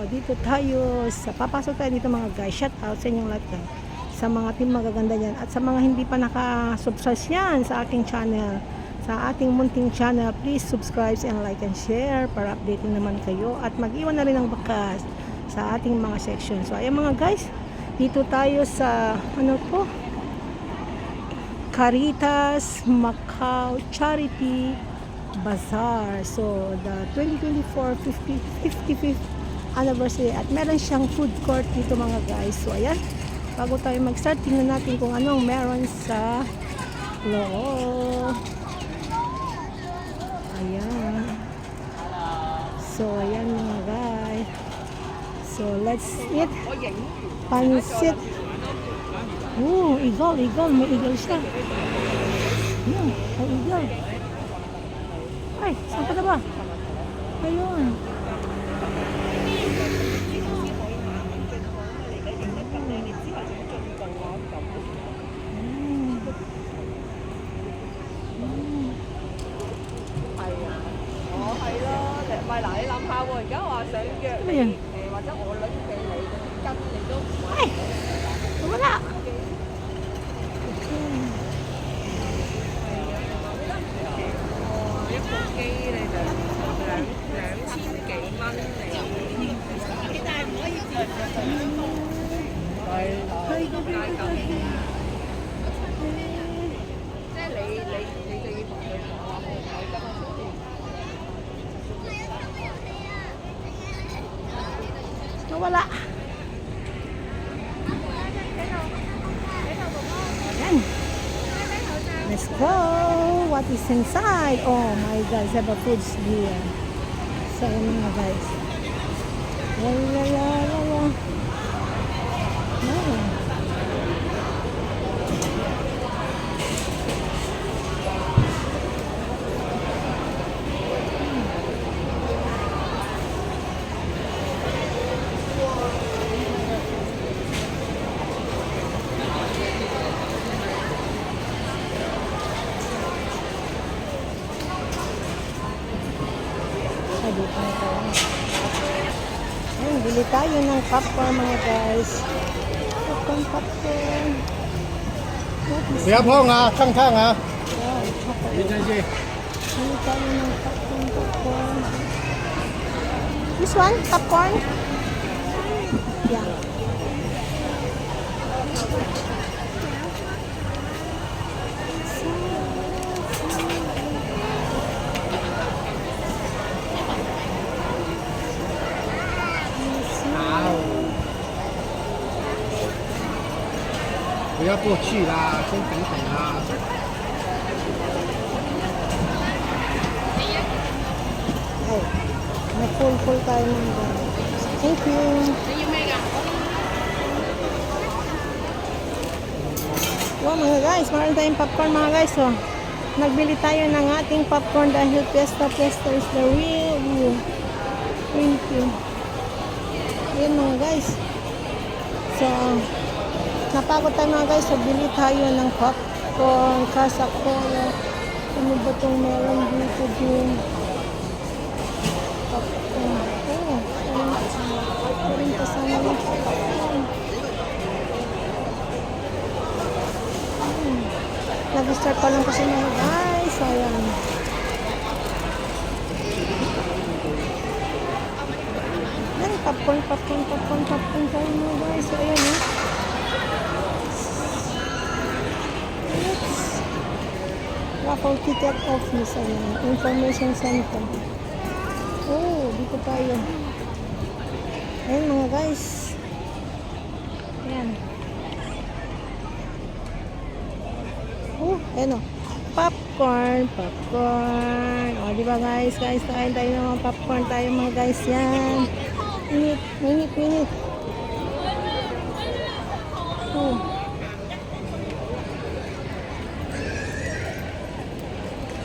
dito tayo papasok tayo dito mga guys. Shout out sa inyong lahat guys. Sa mga team magaganda dyan. At sa mga hindi pa naka-subscribe yan sa aking channel. Sa ating munting channel, please subscribe and like and share para updating naman kayo. At mag-iwan na rin ng bakas sa ating mga section. So ayan mga guys. Dito tayo sa ano po? Caritas Macau Charity Bazaar. So the 2024 55th anniversary at meron siyang food court dito mga guys. So ayan, bago tayo mag-start, tingnan natin kung anong meron sa loob. Ayan. So ayan mga guys. So let's eat pansit. Oh, eagle, may eagle siya. Ayan, may eagle. Ay, saan ka na ba? Ayun. Ay, wala. Wala. Ayan. Let's go. What is inside? Oh my God, have a foods here. So mga guys. Oh. Ayan, bili tayo ng popcorn mga guys. Popcorn. Bia Phong à, Thăng Thăng à? Bili tayo ng popcorn. This one, popcorn? Yeah.不要过去啦，先等等啦。Oh, may full tayo mga guys. Thank you. Wow mga guys, meron tayong popcorn mga guys. Oh. Nagbili tayo ng ating popcorn dahil Fiesta is the real deal. Thank you. Ayan mga guys. So, napagod tayo mga guys. Nagbili tayo ng popcorn, Coca-Cola. Ano ba itong meron dito din? Popcorn. Oh, rin kasama ng popcorn. Nag-start pa lang kasi mga guys. Ayan. Yan, popcorn tayo mga guys. So, ayan eh. Raffle ticket office. Ayan. Information center. Oh, dito tayo. Ayan mga guys. Ayan. Oh, ayan o. Popcorn. O, diba guys? Kain tayo ng mga popcorn tayo mga guys. Yan. Minute. Oh.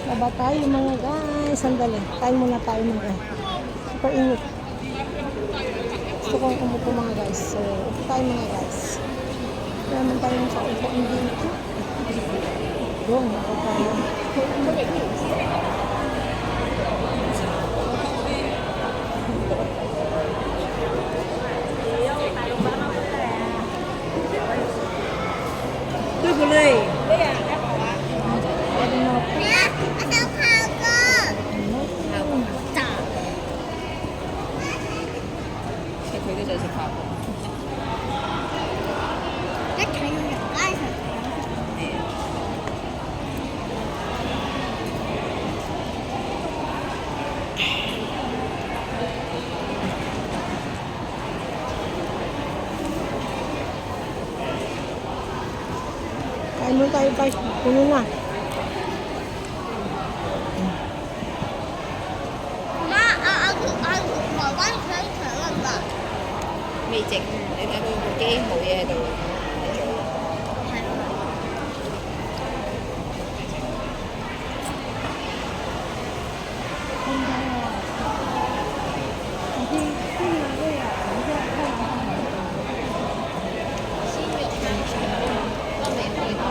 Baba tayo mga guys. Sandali. Kain muna tayo mga guys. Super init. Gusto kong umupo mga guys. So, upo tayo mga guys. Kaya naman tayo sa upo. Hindi ito. Doon, ako tayo. tayo guys. Puno na. 媽台灣想長啊嘛，未整，你睇佢部機冇嘢喺度做。係咯。鮮肉香腸都未開通。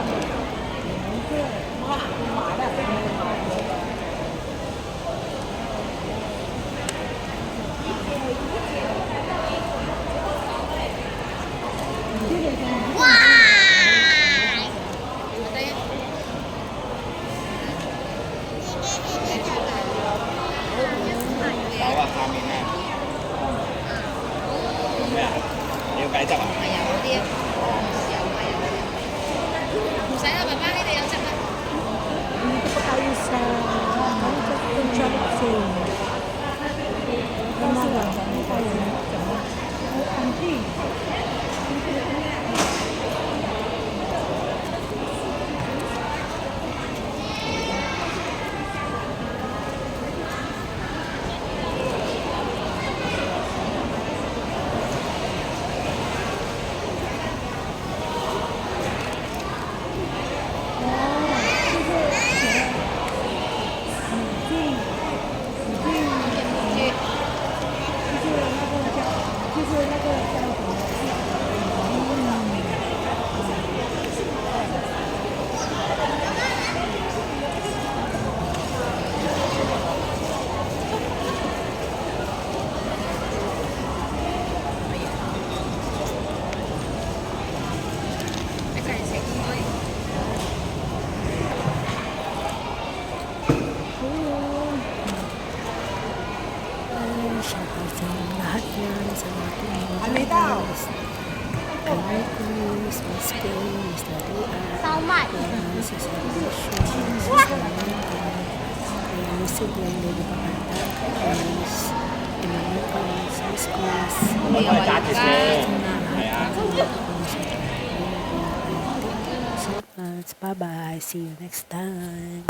哇！我哋有啊，下面啊，咩啊？你要雞汁啊？係有嗰啲，有啊有啊。唔使啦，爸爸呢度有汁啦。 Dito pa tayo sa construction. Shoutout sa lahat yan sa ating mga viewers. Kay Chris, Miss Kay, Mr. Ria, 燒麥。 si Salvation, si Samantha, kay Mr. Glenn, Lady Papanta, kay Chris, Emmanuel, Miss Chris, 你又話而家 so much. Bye-bye. See you next time.